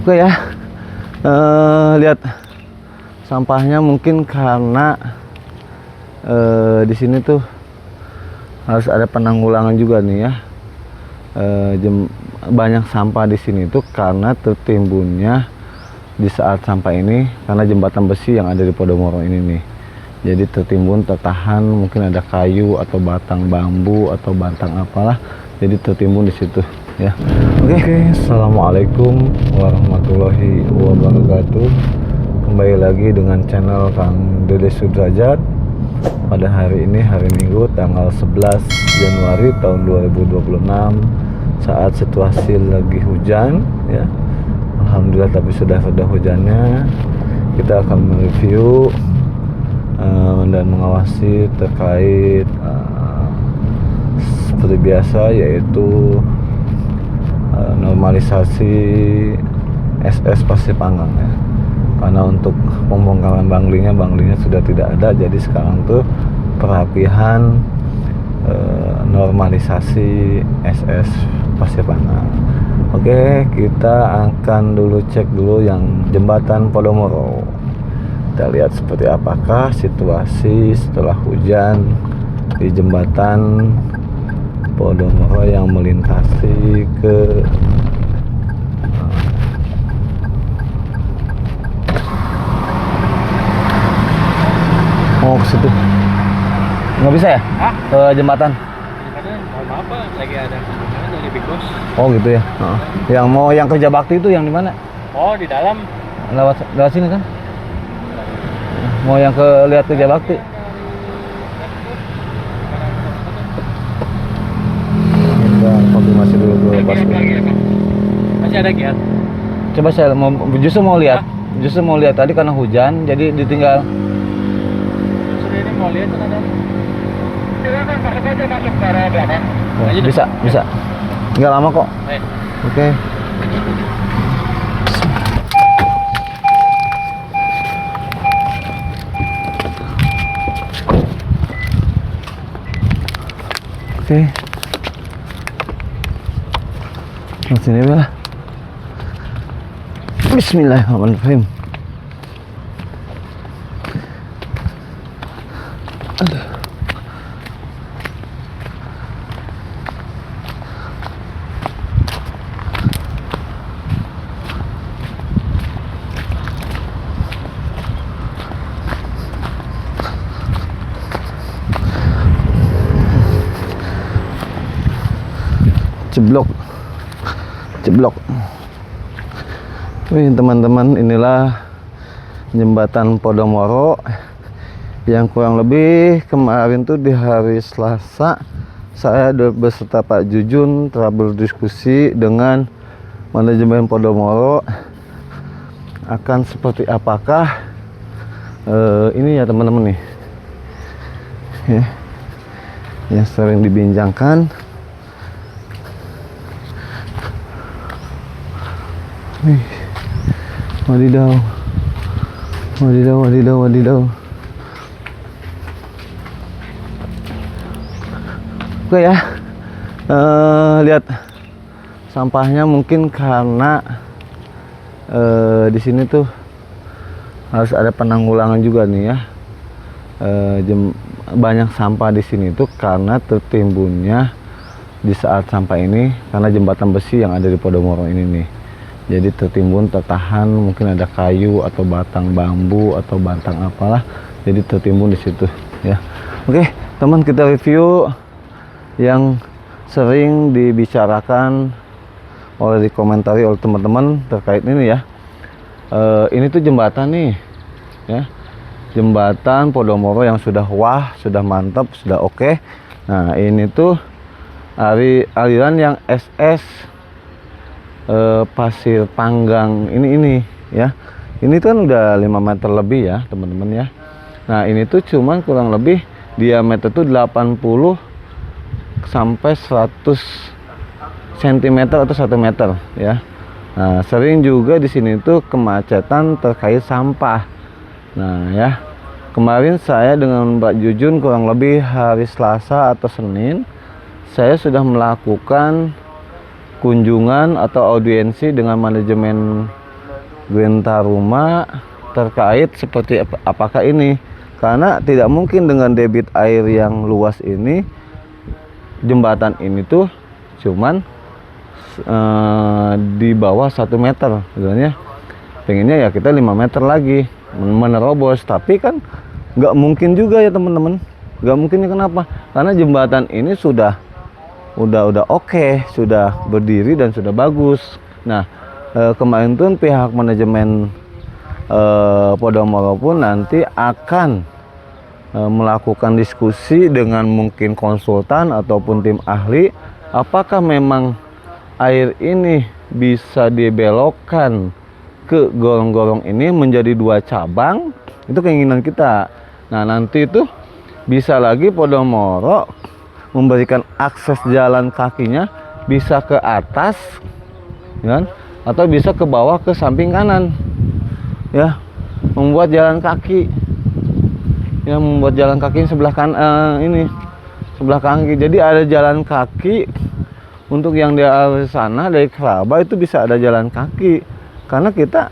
Oke ya, lihat sampahnya mungkin karena di sini tuh harus ada penanggulangan juga nih ya. Banyak sampah di sini tuh karena tertimbunnya di saat sampah ini karena jembatan besi yang ada di Podomoro ini nih. Jadi tertimbun, tertahan, mungkin ada kayu atau batang bambu atau batang apalah, jadi tertimbun di situ ya. Oke, assalamualaikum warahmatullahi wabarakatuh. Kembali lagi dengan channel Kang Dede Sudrajat. Pada hari ini, hari Minggu, tanggal 11 Januari tahun 2026, saat situasi lagi hujan ya. Alhamdulillah, tapi sudah reda hujannya. Kita akan mereview dan mengawasi terkait seperti biasa, yaitu normalisasi SS Pasir Panggang ya. Karena untuk pembongkaran banglingnya sudah tidak ada, jadi sekarang tuh perapihan normalisasi SS Pasir Panggang. Oke, kita akan dulu cek dulu yang jembatan Podomoro. Kita lihat seperti apakah situasi setelah hujan di jembatan Podomoro yang melintasi ke mau ke situ. Nggak bisa ya? Hah? Ke jembatan? Jembatan mau apa? Lagi ada kemenangan dari Big Boss. Oh gitu ya. Yang mau yang kerja bakti itu yang di mana? Oh, di dalam. Lewat sini kan? Mau yang lihat kerja bakti? Kita konfirmasi dulu ke Bos. Masih ada giat. Coba saya justru mau lihat. Justru mau lihat tadi karena hujan, jadi ditinggal. Sudah ini mau lihat kan ada. Silakan masuk aja, masuk ke arah belakang. Oh, bisa. Nggak lama kok. Baik. Oke. Oke. Nah, sini lah. Bismillahirrahmanirrahim. Aduh. Jeblok. Wih teman-teman, inilah jembatan Podomoro yang kurang lebih kemarin tuh di hari Selasa saya beserta Pak Jujun telah berdiskusi dengan manajemen Podomoro akan seperti apakah ini ya teman-teman nih ya, yang sering dibincangkan. Wih, wadidaw. Oke ya, lihat sampahnya mungkin karena di sini tuh harus ada penanggulangan juga nih ya. Banyak sampah di sini tuh karena tertimbunnya di saat sampah ini karena jembatan besi yang ada di Podomoro ini nih. Jadi tertimbun, tertahan, mungkin ada kayu atau batang bambu atau batang apalah, jadi tertimbun di situ ya. Oke teman, kita review yang sering dibicarakan dikomentari oleh teman-teman terkait ini ya. Ini tuh jembatan nih ya, jembatan Podomoro yang sudah sudah mantap, sudah oke. Nah ini tuh aliran yang SS Pasir Panggang ini ya. Ini kan udah 5 meter lebih ya teman-teman ya. Nah ini tuh cuman kurang lebih diameter tuh 80 sampai 100 cm atau 1 meter ya. Nah sering juga di sini tuh kemacetan terkait sampah. Nah ya, kemarin saya dengan Mbak Jujun kurang lebih hari Selasa atau Senin saya sudah melakukan kunjungan atau audiensi dengan manajemen gerintah rumah terkait seperti apakah ini, karena tidak mungkin dengan debit air yang luas ini jembatan ini tuh cuman di bawah 1 meter. Sebenarnya pengennya ya kita 5 meter lagi menerobos, tapi kan nggak mungkin juga ya teman-teman. Nggak mungkinnya kenapa? Karena jembatan ini sudah oke, sudah berdiri dan sudah bagus. Nah, kemarin tuh pihak manajemen Podomoro pun nanti akan melakukan diskusi dengan mungkin konsultan ataupun tim ahli, apakah memang air ini bisa dibelokkan ke gorong-gorong ini menjadi 2 cabang. Itu keinginan kita. Nah, nanti itu bisa lagi Podomoro memberikan akses jalan kakinya bisa ke atas, ya, atau bisa ke bawah ke samping kanan, ya, membuat jalan kaki, ya, membuat jalan kaki sebelah ini sebelah kaki. Jadi ada jalan kaki untuk yang di arah sana dari Keraba itu bisa ada jalan kaki, karena kita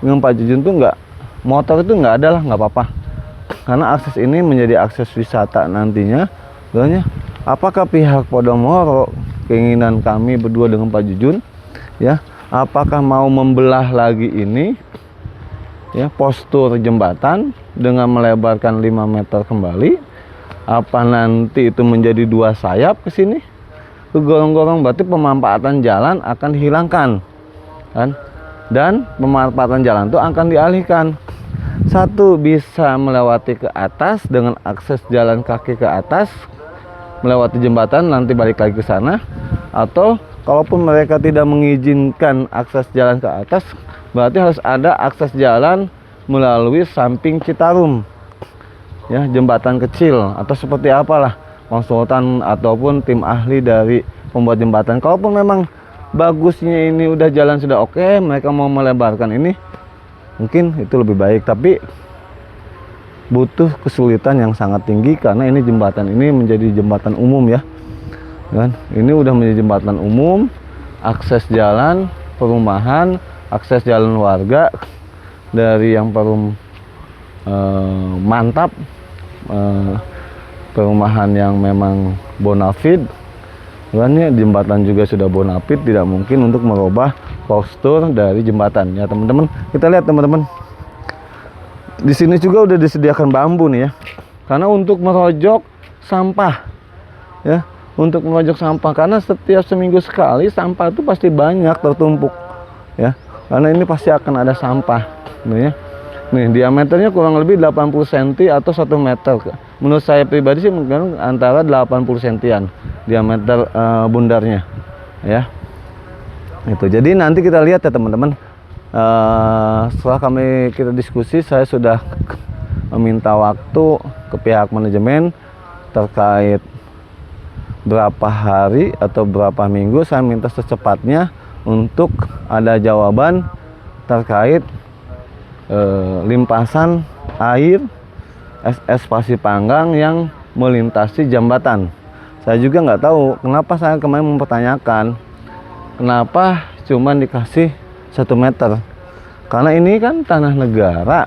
dengan Pak Jujun tuh nggak, motor itu nggak ada lah, nggak apa-apa, karena akses ini menjadi akses wisata nantinya. Sebenarnya apakah pihak Podomoro, keinginan kami berdua dengan Pak Jujun, ya, apakah mau membelah lagi ini, ya, postur jembatan dengan melebarkan 5 meter kembali, apa nanti itu menjadi 2 sayap ke sini ke gorong-gorong, berarti pemanfaatan jalan akan dihilangkan kan, dan pemanfaatan jalan itu akan dialihkan. Satu, bisa melewati ke atas dengan akses jalan kaki ke atas, melewati jembatan nanti balik lagi ke sana, atau kalaupun mereka tidak mengizinkan akses jalan ke atas, berarti harus ada akses jalan melalui samping Citarum, ya, jembatan kecil atau seperti apalah, konsultan ataupun tim ahli dari pembuat jembatan. Kalaupun memang bagusnya ini udah jalan sudah oke, mereka mau melebarkan ini, mungkin itu lebih baik, tapi butuh kesulitan yang sangat tinggi karena ini jembatan ini menjadi jembatan umum, ya kan. Ini udah menjadi jembatan umum, akses jalan perumahan, akses jalan warga dari yang perum mantap, perumahan yang memang bonafide, kan, ya, jembatan juga sudah bonafide, tidak mungkin untuk merubah postur dari jembatan, ya teman-teman. Kita lihat teman-teman, di sini juga udah disediakan bambu nih, ya, karena untuk merojok sampah, ya, untuk merojok sampah, karena setiap seminggu sekali sampah itu pasti banyak tertumpuk, ya, karena ini pasti akan ada sampah, nih, ya. Nih diameternya kurang lebih 80 cm atau 1 meter. Menurut saya pribadi sih mungkin antara 80 cm diameter bundarnya, ya. Itu. Jadi nanti kita lihat ya teman-teman. Setelah kita diskusi, saya sudah meminta waktu ke pihak manajemen terkait berapa hari atau berapa minggu. Saya minta secepatnya untuk ada jawaban terkait limpasan air SS Pasipanggang yang melintasi jembatan. Saya juga nggak tahu kenapa saya kemarin mempertanyakan kenapa cuman dikasih 1 meter, karena ini kan tanah negara,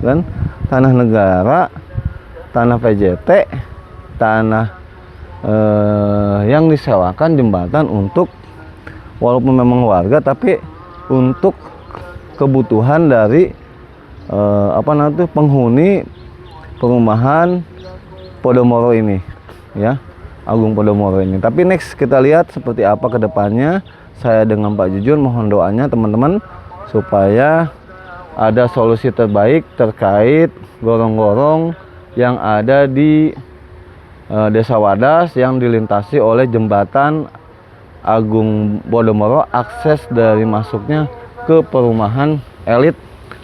kan, tanah negara, tanah PJT, tanah yang disewakan jembatan untuk, walaupun memang warga, tapi untuk kebutuhan dari penghuni perumahan Podomoro ini, ya, Agung Podomoro ini. Tapi next kita lihat seperti apa ke depannya. Saya dengan Pak Jujun mohon doanya teman-teman supaya ada solusi terbaik terkait gorong-gorong yang ada di Desa Wadas yang dilintasi oleh jembatan Agung Podomoro, akses dari masuknya ke perumahan elit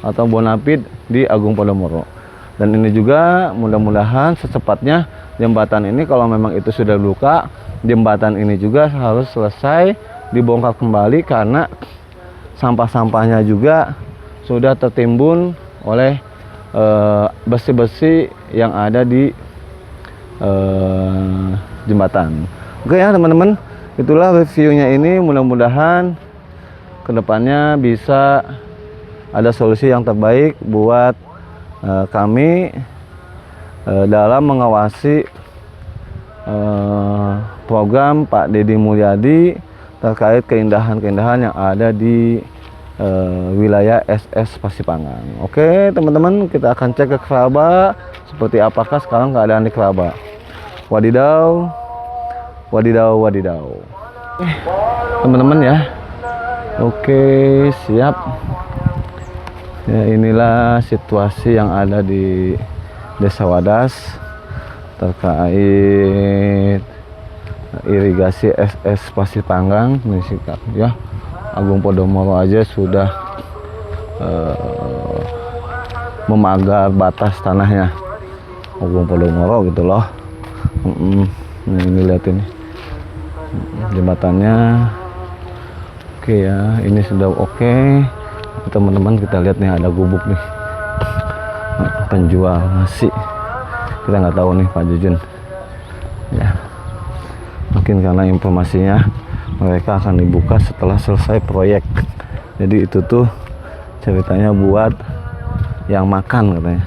atau bonafide di Agung Podomoro. Dan ini juga mudah-mudahan secepatnya jembatan ini, kalau memang itu sudah luka, jembatan ini juga harus selesai dibongkar kembali, karena sampah-sampahnya juga sudah tertimbun oleh besi-besi yang ada di jembatan. Oke ya teman-teman, itulah reviewnya ini. Mudah-mudahan kedepannya bisa ada solusi yang terbaik buat kami dalam mengawasi program Pak Deddy Mulyadi terkait keindahan-keindahan yang ada di wilayah SS Pasipanggang. Oke teman-teman, kita akan cek ke Keraba seperti apakah sekarang keadaan di Keraba. Wadidaw, wadidaw, wadidaw. Teman-teman ya, oke siap ya. Inilah situasi yang ada di Desa Wadas terkait irigasi SS Pasipanggang. Ini sikap ya, Agung Podomoro aja sudah memagar batas tanahnya Agung Podomoro gitu loh. Ini lihat ini jembatannya. Oke ya, ini sudah oke. Teman-teman kita lihat nih, ada gubuk nih penjual nasi. Kita nggak tahu nih Pak Jujun ya, mungkin karena informasinya mereka akan dibuka setelah selesai proyek. Jadi itu tuh ceritanya buat yang makan katanya.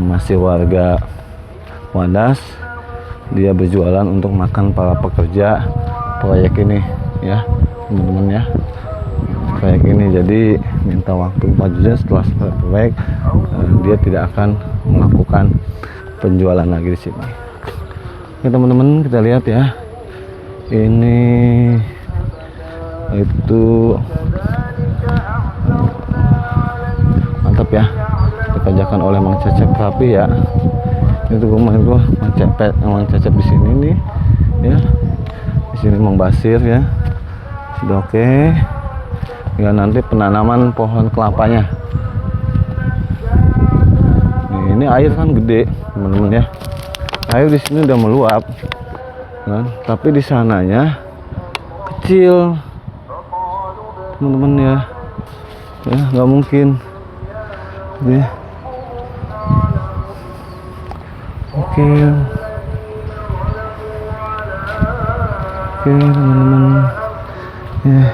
Masih warga Wadas, dia berjualan untuk makan para pekerja proyek ini ya teman-teman ya, proyek ini. Jadi minta waktu Pak Jujun setelah selesai proyek, dia tidak akan melakukan penjualan lagi di sini. Oke teman-teman, kita lihat ya, ini itu mantap ya, dikerjakan oleh Mang Cecep rapi ya. Itu rumah itu Mang Cecep di sini nih ya, di sini Mang Basir ya, sudah oke. Ya nanti penanaman pohon kelapanya. Ini air kan gede teman-teman ya, air di sini udah meluap kan, tapi di sananya kecil teman-teman ya, nggak mungkin ya. Oke teman-teman ya.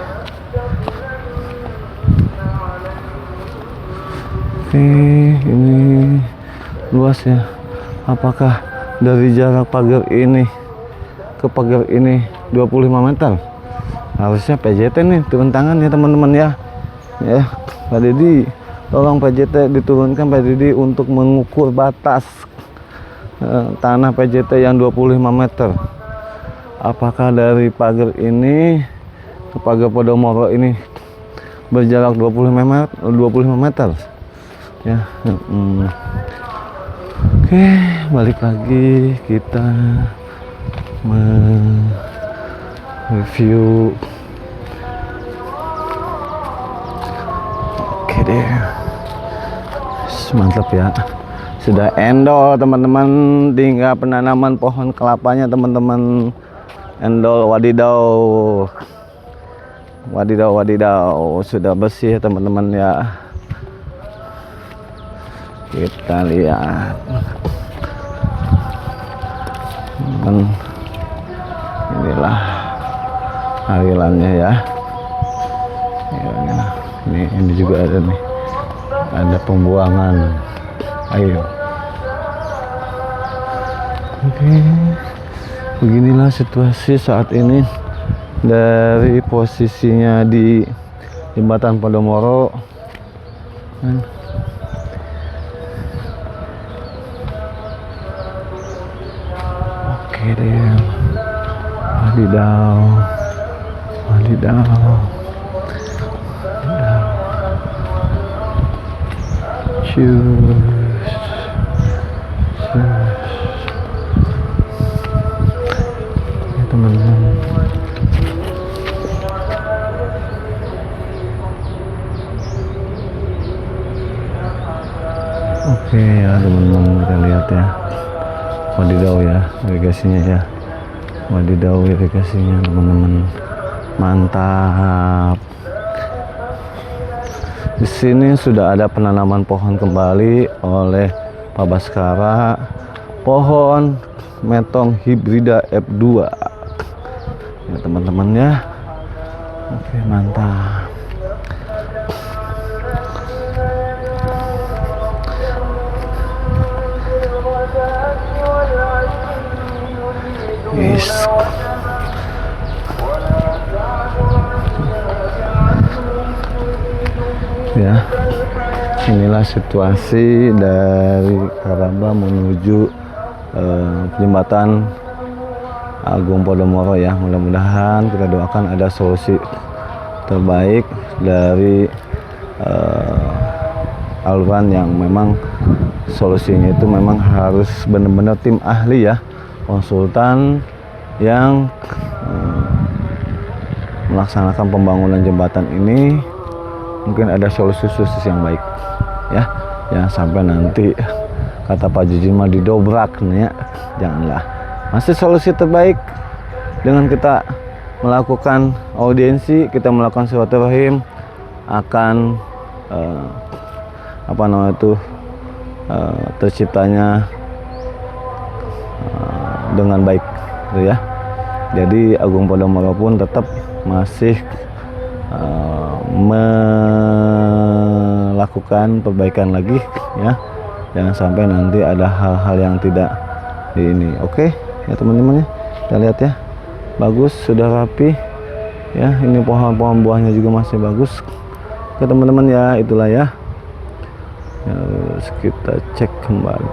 Oke, ini luas ya. Apakah dari jarak pagar ini ke pagar ini 25 meter? Harusnya PJT nih turun tangan ya teman-teman ya. Ya, Pak Deddy, tolong PJT diturunkan Pak Deddy untuk mengukur batas tanah PJT yang 25 meter. Apakah dari pagar ini ke pagar Podomoro ini berjarak 25 meter? Ya. Oke, balik lagi kita review. Oke deh, mantap ya. Sudah endol teman-teman, tinggal penanaman pohon kelapanya teman-teman. Endol, wadidaw, wadidaw, wadidaw, sudah bersih teman-teman ya. Kita lihat inilah alirannya ya. Ini juga ada nih, ada pembuangan air. Oke, beginilah situasi saat ini dari posisinya di jembatan Podomoro. Oke deh, wadidaw, wadidaw, wadidaw. Cus, ya teman-teman. Oke ya teman-teman, kita lihat ya. Wadidaw ya irigasinya ya, wadidaw irigasinya teman-teman, mantap. Di sini sudah ada penanaman pohon kembali oleh Pak Baskara, pohon metong hibrida F2 ya teman-teman ya. Oke mantap. guys. Ya, inilah situasi dari Karaba menuju jembatan Agung Podomoro ya. Mudah-mudahan kita doakan ada solusi terbaik dari Alwan yang memang solusinya itu memang harus benar-benar tim ahli ya, konsultan yang melaksanakan pembangunan jembatan ini. Mungkin ada solusi khusus yang baik ya, jangan sampai nanti kata Pak Jujin mah didobrak nih ya, janganlah. Masih solusi terbaik dengan kita melakukan audiensi, kita melakukan silaturahim akan terciptanya dengan baik gitu ya. Jadi Agung Podomoro pun tetap masih melakukan perbaikan lagi ya, jangan sampai nanti ada hal-hal yang tidak di ini. Oke ya teman-teman ya, kita lihat ya, bagus, sudah rapi ya. Ini pohon-pohon buahnya juga masih bagus. Oke teman-teman ya, itulah ya, harus kita cek kembali.